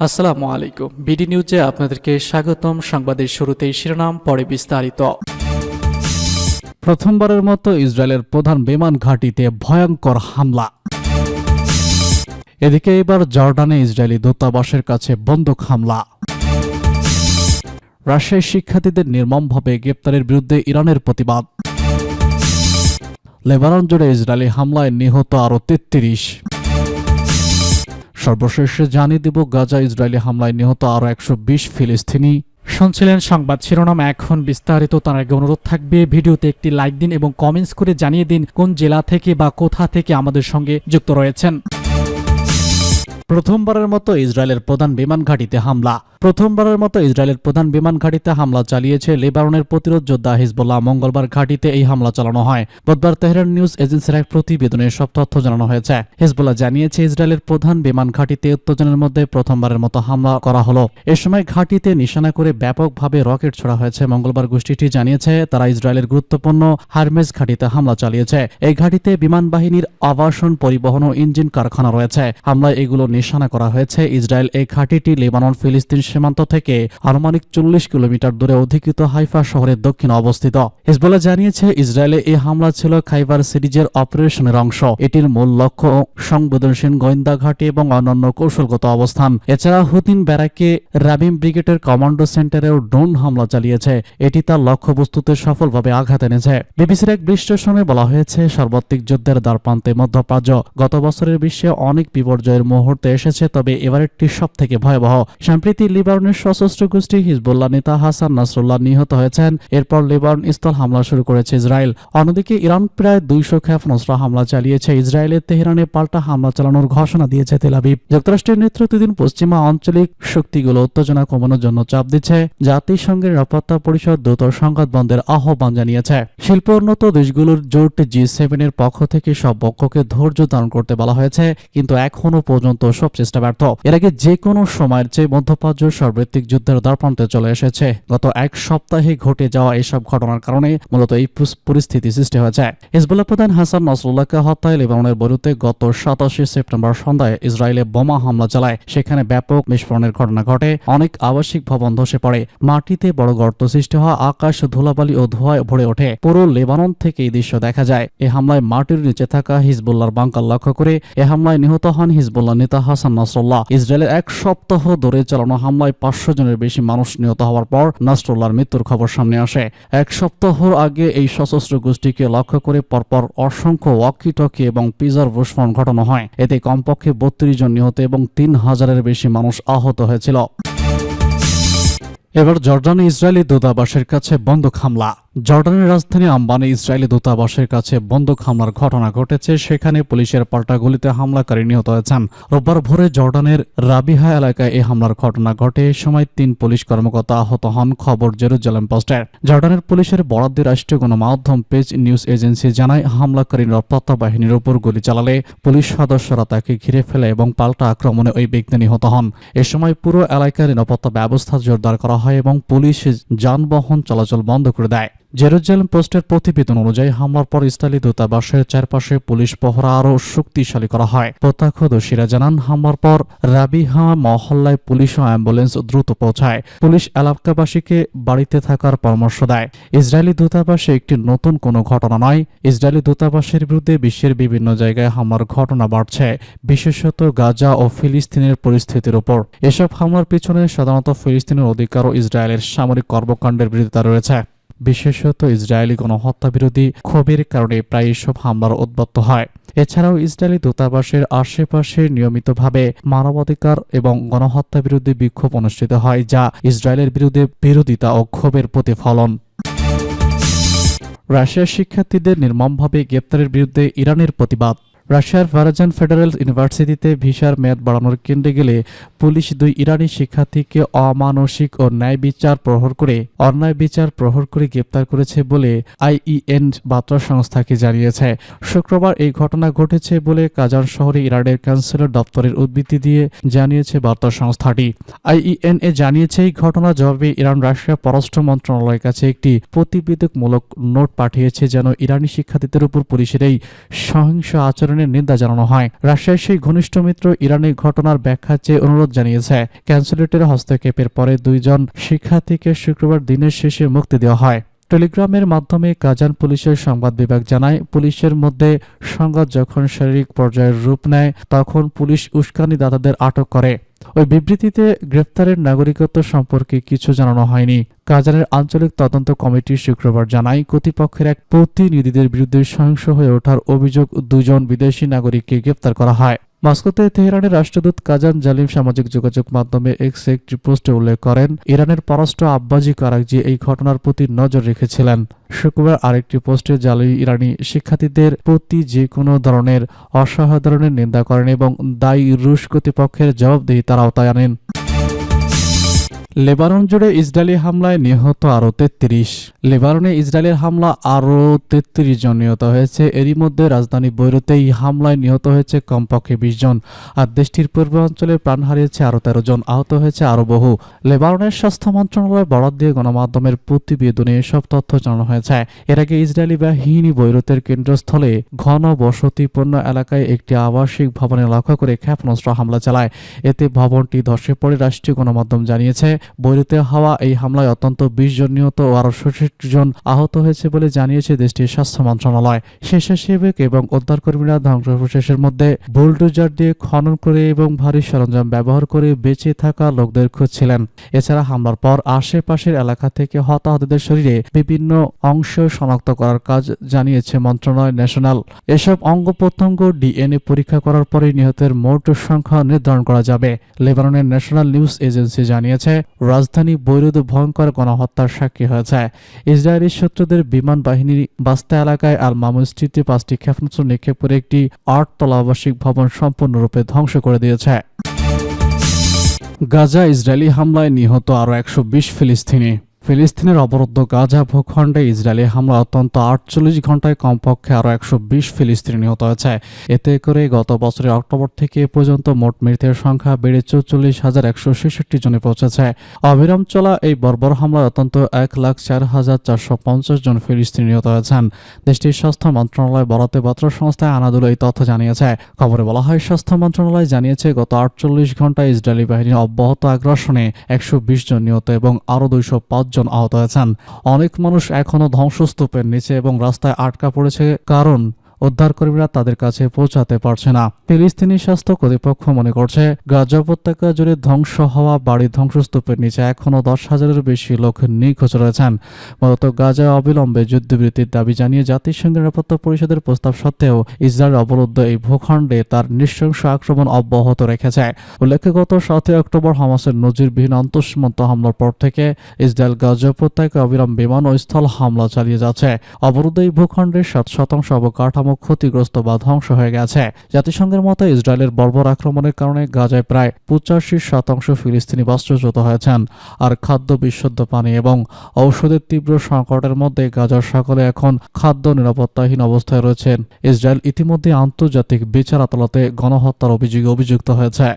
আসসালামু আলাইকুম। বিডি নিউজে আপনাদেরকে স্বাগতম। সংবাদের শুরুতেই শিরোনাম, পরে বিস্তারিত। প্রথমবারের মতো ইসরায়েলের প্রধান বিমান ঘাঁটিতে ভয়ঙ্কর হামলা। এদিকে এবার জর্ডানে ইসরায়েলি দূতাবাসের কাছে বন্দুক হামলা। রাশিয়ায় শিক্ষার্থীদের নির্মমভাবে গ্রেপ্তারের বিরুদ্ধে ইরানের প্রতিবাদ। লেবানন জুড়ে ইসরায়েলি হামলায় নিহত আরও 33। সর্বশেষে জানিয়ে দেব গাজা ইসরায়েলি হামলায় নিহত আরও 120 ফিলিস্তিনি। শুনছিলেন সংবাদ শিরোনাম, এখন বিস্তারিত। তার আগে অনুরোধ থাকবে ভিডিওতে একটি লাইক দিন এবং কমেন্টস করে জানিয়ে দিন কোন জেলা থেকে বা কোথা থেকে আমাদের সঙ্গে যুক্ত রয়েছেন। প্রথমবারের মতো ইসরায়েলের প্রধান বিমান ঘাঁটিতে হামলা। প্রথমবারের মতো ইসরায়েলের প্রধান বিমান ঘাঁটিতে হামলা চালিয়েছে লেবাননের প্রতিরোধ যোদ্ধা হিজবুল্লাহ। মঙ্গলবার ঘাঁটিতে এই হামলা চালানো হয়। বুধবার তেহরান নিউজ এজেন্সির এক প্রতিবেদনে সব তথ্য জানানো হয়েছে। হিজবুল্লাহ জানিয়েছে ইসরায়েলের প্রধান বিমান ঘাঁটিতে উত্তেজনার মধ্যে প্রথমবারের মতো হামলা করা হলো। এ সময় ঘাঁটিতে নিশানা করে ব্যাপকভাবে রকেট ছোড়া হয়েছে। মঙ্গলবার গোষ্ঠীটি জানিয়েছে তারা ইসরায়েলের গুরুত্বপূর্ণ হারমেজ ঘাঁটিতে হামলা চালিয়েছে। এই ঘাঁটিতে বিমান বাহিনীর আবাসন, পরিবহন ও ইঞ্জিন কারখানা রয়েছে। হামলায় এগুলো নিশানা করা হয়েছে। ইসরায়েল এই ঘাঁটিটি লেবানন ফিলিস্তিন সীমান্ত থেকে আনুমানিক 40 কিলোমিটার দূরে অধিকৃত হাইফা শহরের দক্ষিণে অবস্থিত। হিজবুল্লাহ জানিয়েছে ইসরায়েলে এই হামলা ছিল খাইবার সিরিজের অপারেশনের অংশ। এটির মূল লক্ষ্য সংবেদনশীল গোয়েন্দা ঘাঁটি এবং অন্যান্য কৌশলগত অবস্থান। এছাড়া হুতিন ব্যারাকে রাবিম ব্রিগেডের কমান্ডো সেন্টারেও ড্রোন হামলা চালিয়েছে। এটি তার লক্ষ্যবস্তুতে সফলভাবে আঘাত এনেছে। বিবিসির এক বিশ্লেষণে বলা হয়েছে সর্বাত্মিক যুদ্ধের দ্বারপ্রান্তে মধ্যপ্রাচ্য। গত বছরের বিশ্বে অনেক বিপর্যয়ের মুহূর্তে এসেছে, তবে এবারেরটি সব থেকে ভয়াবহ। সম্প্রতি লিবাননের সশস্ত্র গোষ্ঠী হিজবুল্লাহ নেতা হাসান নাসরুল্লাহ নিহত হয়েছেন। এরপর লেবানন স্থল হামলা শুরু করেছে ইসরায়েল। অন্যদিকে ইরান প্রায় 200 ক্ষেপণাস্ত্র হামলা চালিয়েছে। ইসরায়েলের তেহরানে পাল্টা হামলা চালানোর ঘোষণা দিয়েছে তেল আবিব। যুক্তরাষ্ট্রের নেতৃত্বাধীন পশ্চিমা আঞ্চলিক শক্তিগুলো উত্তেজনা কমানোর জন্য চাপ দিচ্ছে। জাতিসংঘের নিরাপত্তা পরিষদ দ্রুত সংঘাত বন্ধের আহ্বান জানিয়েছে। শিল্পোন্নত দেশগুলোর জোট G7 এর পক্ষ থেকে সব পক্ষকে ধৈর্য ধারণ করতে বলা হয়েছে, কিন্তু এখনো পর্যন্ত সব চেষ্টা ব্যর্থ। এর আগে যে কোনো সময়ের চেয়ে মধ্যপ্রাচ্য সর্বাত্মিক যুদ্ধের দ্বারপ্রান্তে চলে এসেছে। গত এক সপ্তাহে ঘটে যাওয়া এসব ঘটনার কারণে মূলত এই পরিস্থিতি সৃষ্টি হয়েছে। হিজবুল্লাহ প্রধান হাসান নাসরুল্লাহকে হত্যায় লেবাননের বিরুদ্ধে গত 27 সেপ্টেম্বর সন্ধ্যায় ইসরায়েলে বোমা হামলা চালায়। সেখানে ব্যাপক বিস্ফোরণের ঘটনা ঘটে। অনেক আবাসিক ভবন ধসে পড়ে। মাটিতে বড় গর্ত সৃষ্টি হওয়া, আকাশ ধুলাবালি ও ধোঁয়ায় ভরে ওঠে। পুরো লেবানন থেকে এই দৃশ্য দেখা যায়। এ হামলায় মাটির নিচে থাকা হিজবুল্লাহর বাংকার লক্ষ্য করে এ হামলায় নিহত হন হিজবুল্লাহ নেতা হাসান নাসরুল্লাহ। ইসরায়েলের এক সপ্তাহ ধরে চালানো হামলায় 500 জনের বেশি মানুষ নিহত হওয়ার পর নাসরুল্লাহর মৃত্যুর খবর সামনে আসে। এক সপ্তাহ আগে এই সশস্ত্র গোষ্ঠীকে লক্ষ্য করে পরপর অসংখ্য ওয়াকি-টকি এবং পিজার বিস্ফোরণ ঘটানো হয়। এতে কমপক্ষে 32 জন নিহত এবং 3000-এর বেশি মানুষ আহত হয়েছিল। এবার জর্ডানে ইসরায়েলি দূতাবাসের কাছে বন্দুক হামলা। জর্ডানের রাজধানী আম্মানে ইসরায়েলি দূতাবাসের কাছে বন্দুক হামলার ঘটনা ঘটেছে। সেখানে পুলিশের পাল্টা গুলিতে হামলাকারী নিহত হয়েছেন। রোববার ভোরে জর্ডানের রাবিহা এলাকায় এই হামলার ঘটনা ঘটে। এ সময় 3 পুলিশ কর্মকর্তা আহত হন। খবর জেরুজালেম পোস্টের। জর্ডানের পুলিশের বরাদ্দে রাষ্ট্রীয় গণমাধ্যম পেজ নিউজ এজেন্সি জানায়, হামলাকারী নিরাপত্তা বাহিনীর উপর গুলি চালালে পুলিশ সদস্যরা তাকে ঘিরে ফেলে এবং পাল্টা আক্রমণে ওই ব্যক্তি নিহত হন। এ সময় পুরো এলাকার নিরাপত্তা ব্যবস্থা জোরদার করা হয় এবং পুলিশ যানবাহন চলাচল বন্ধ করে দেয়। জেরুজালেম পোস্টের প্রতিবেদন অনুযায়ী হামলার পর ইসরায়েলি দূতাবাসের চারপাশে পুলিশ পহরা আরও শক্তিশালী করা হয়। প্রত্যক্ষদর্শীরা জানান, হামলার পর রাবিহা মহল্লায় পুলিশ ও অ্যাম্বুলেন্স দ্রুত পৌঁছায়। পুলিশ এলাকাবাসীকে বাড়িতে থাকার পরামর্শ দেয়। ইসরায়েলি দূতাবাসে একটি নতুন কোনো ঘটনা নয়। ইসরায়েলি দূতাবাসের বিরুদ্ধে বিশ্বের বিভিন্ন জায়গায় হামলার ঘটনা বাড়ছে, বিশেষত গাজা ও ফিলিস্তিনের পরিস্থিতির উপর। এসব হামলার পিছনে সাধারণত ফিলিস্তিনের অধিকার ও ইসরায়েলের সামরিক কর্মকাণ্ডের বিরোধিতা রয়েছে। বিশেষত ইসরায়েলি গণহত্যা বিরোধী ক্ষোভের কারণে প্রায় এসব হামলার উদ্বুদ্ধ হয়। এছাড়াও ইসরায়েলি দূতাবাসের আশেপাশে নিয়মিতভাবে মানবাধিকার এবং গণহত্যা বিরোধী বিক্ষোভ অনুষ্ঠিত হয়, যা ইসরায়েলের বিরুদ্ধে বিরোধিতা ও ক্ষোভের প্রতিফলন। রাশিয়ার শিক্ষার্থীদের নির্মমভাবে গ্রেপ্তারের বিরুদ্ধে ইরানের প্রতিবাদ। রাশিয়ার ভারাজান ফেডারেল ইউনিভার্সিটিতে ভিসার মেয়াদ বাড়ানোর কেন্দ্রে গেলে পুলিশ 2 ইরানি শিক্ষার্থীকে অমানসিক ও অন্যায় বিচার প্রহর করে গ্রেপ্তার করেছে বলে IEN বার্তা সংস্থাকে জানিয়েছে। শুক্রবার এই ঘটনা ঘটেছে বলে কাজান শহরে ইরানের চ্যান্সেলর দপ্তরের উদ্ধৃতি দিয়ে জানিয়েছে বার্তা সংস্থাটি। IEN জানিয়েছে এই ঘটনার জবাবে ইরান রাশিয়া পররাষ্ট্র মন্ত্রণালয়ের কাছে একটি প্রতিবেদকমূলক নোট পাঠিয়েছে, যেন ইরানি শিক্ষার্থীদের উপর পুলিশের এই সহিংস আচরণে ধরনের নিন্দা জানানো হয়। রাশিয়ার সেই ঘনিষ্ঠ মিত্র ইরানি ঘটনার ব্যাখ্যা চেয়ে অনুরোধ জানিয়েছে। ক্যান্সেলেটের হস্তক্ষেপের পরে 2 জন শিক্ষার্থীকে শুক্রবার দিনের শেষে মুক্তি দেওয়া হয়। টেলিগ্রামের মাধ্যমে কাজান পুলিশের সংবাদ বিভাগ জানায়, পুলিশের মধ্যে সংঘাত যখন শারীরিক পর্যায়ের রূপ নেয় তখন পুলিশ উস্কানিদাতাদের আটক করে। ওই বিবৃতিতে গ্রেফতারের নাগরিকত্ব সম্পর্কে কিছু জানানো হয়নি। কাজানের আঞ্চলিক তদন্ত কমিটি শুক্রবার জানায়, কর্তৃপক্ষের এক প্রতিনিধিদের বিরুদ্ধে সহিংস হয়ে ওঠার অভিযোগ 2 জন বিদেশি নাগরিককে গ্রেফতার করা হয়। মস্কোতে তেহরানের রাষ্ট্রদূত কাজান জালিম সামাজিক যোগাযোগ মাধ্যমে এক্স একটি পোস্টে উল্লেখ করেন, ইরানের পররাষ্ট্র আব্বাজি কারাকজি এই ঘটনার প্রতি নজর রেখেছিলেন। শুক্রবার আরেকটি পোস্টে জালিম ইরানি শিক্ষার্থীদের প্রতি যে কোনো ধরনের অসাধারণের নিন্দা করেন এবং দায়ী রুশ কর্তৃপক্ষের জবাবদিহিতার আওতায় আনেন। লেবানন জুড়ে ইসরায়েলি হামলায় নিহত আরও 33। লেবাননে ইসরায়েলের হামলা আরও 33 জন নিহত হয়েছে। এরই মধ্যে রাজধানী বৈরুতে এই হামলায় নিহত হয়েছে কমপক্ষে 20 জন, আর দেশটির পূর্বাঞ্চলে প্রাণ হারিয়েছে আরও 13 জন, আহত হয়েছে আরও বহু। লেবাননের স্বাস্থ্য মন্ত্রণালয় বরাত দিয়ে গণমাধ্যমের প্রতিবেদনে এসব তথ্য জানানো হয়েছে। এর আগে ইসরায়েলি বাহিনী বৈরুতের কেন্দ্রস্থলে ঘন বসতিপূর্ণ এলাকায় একটি আবাসিক ভবনে লক্ষ্য করে ক্ষেপণাস্ত্র হামলা চালায়। এতে ভবনটি ধসে পড়ে রাষ্ট্রীয় গণমাধ্যম জানিয়েছে। বৈরুতে হওয়া এই হামলায় অন্তত 20 জন নিহত ও আরও 66 জন আহত হয়েছে বলে জানিয়েছে দেশটির স্বাস্থ্য মন্ত্রণালয়। স্বেচ্ছাসেবক এবং উদ্ধারকর্মীরা ধ্বংসাবশেষের মধ্যে বুলডোজার দিয়ে খনন করে এবং ভারী সরঞ্জাম ব্যবহার করে বেঁচে থাকা লোকদের খুঁজছিলেন। এছাড়া হামলার পর আশেপাশের এলাকা থেকে হতাহতদের শরীরে বিভিন্ন অংশ শনাক্ত করার কাজ জানিয়েছে মন্ত্রণালয় ন্যাশনাল। এসব অঙ্গ প্রত্যঙ্গ ডিএনএ পরীক্ষা করার পরে নিহতের মোট সংখ্যা নির্ধারণ করা যাবে। লেবাননের ন্যাশনাল নিউজ এজেন্সি জানিয়েছে, রাজধানী বৈরুত ভয়ঙ্কর গণহত্যার সাক্ষী হয়েছে। ইসরায়েলি শত্রুদের বিমান বাহিনীর বাস্তা এলাকায় আল মামুস্টিতে 5টি ক্ষেপণাস্ত্র নিক্ষেপ করে একটি 8তলা আবাসিক ভবন সম্পূর্ণরূপে ধ্বংস করে দিয়েছে। গাজা ইসরায়েলি হামলায় নিহত আরও 120 ফিলিস্তিনি। ফিলিস্তিনের অবরুদ্ধ গাজা ভূখণ্ডে ইসরায়েলি হামলা অত্যন্ত 48 ঘন্টায় কমপক্ষে আরও 120 ফিলিস্তিনি নিহত হয়েছে। এতে করে গত বছরের অক্টোবর থেকে এ পর্যন্ত মোট মৃতের সংখ্যা বেড়ে 44,166 জনে পৌঁছেছে। অবিরাম চলা এই বর্বর হামলায় অত্যন্ত 1,04,450 জন ফিলিস্তিনি নিহত হয়েছেন। দেশটির স্বাস্থ্য মন্ত্রণালয় বরাতে বার্তা সংস্থা আনাদুল এই তথ্য জানিয়েছে। খবরে বলা হয়, স্বাস্থ্য মন্ত্রণালয় জানিয়েছে গত 48 ঘন্টায় ইসরায়েলি বাহিনীর অব্যাহত আগ্রাসনে 120 জন নিহত এবং আরও 205 জন আহত হয়েছেন। অনেক মানুষ এখনও ধ্বংসস্তূপের নিচে এবং রাস্তায় আটকা পড়েছে, কারণ উদ্ধারকর্মীরা তাদের কাছে পৌঁছাতে পারছে না। ফিলিস্তিনি স্বাস্থ্য কর্তৃপক্ষ মনে করছে, গাজা উপত্যকা জুড়ে ধ্বংস হওয়া বাড়ির ধ্বংসস্তূপের নিচে এখনও 10,000-এর বেশি লোক নিখোঁজ রয়েছেন। মূলত গাজায় অবিলম্বে যুদ্ধবিরতির দাবি জানিয়ে জাতিসংঘের নিরাপত্তা পরিষদের প্রস্তাব সত্ত্বেও ইসরায়েল অবরুদ্ধ এই ভূখণ্ডে তার নৃশংস আক্রমণ অব্যাহত রেখেছে। উল্লেখ্য, গত 7 অক্টোবর হামাসের নজিরবিহীন আন্তঃসীমান্ত হামলার পর থেকে ইসরায়েল গাজা উপত্যকায় অবিরাম বিমান ও স্থল হামলা চালিয়ে যাচ্ছে। অবরুদ্ধ এই ভূখণ্ডের 7% অবকাঠামো ক্ষতিগ্রস্ত বা ধ্বংস হয়ে গেছে। জাতিসংঘের মতে ইসরায়েলের বর্বর আক্রমণের কারণে গাজায় প্রায় 85% ফিলিস্তিনি বাস্তুচ্যুত হয়েছেন। আর খাদ্য, বিশুদ্ধ পানি এবং ঔষধের তীব্র সংকটের মধ্যে গাজার সকলে এখন খাদ্য নিরাপত্তাহীন অবস্থায় রয়েছেন। ইসরায়েল ইতিমধ্যে আন্তর্জাতিক বিচার আদালতে গণহত্যার অভিযোগে অভিযুক্ত হয়েছে।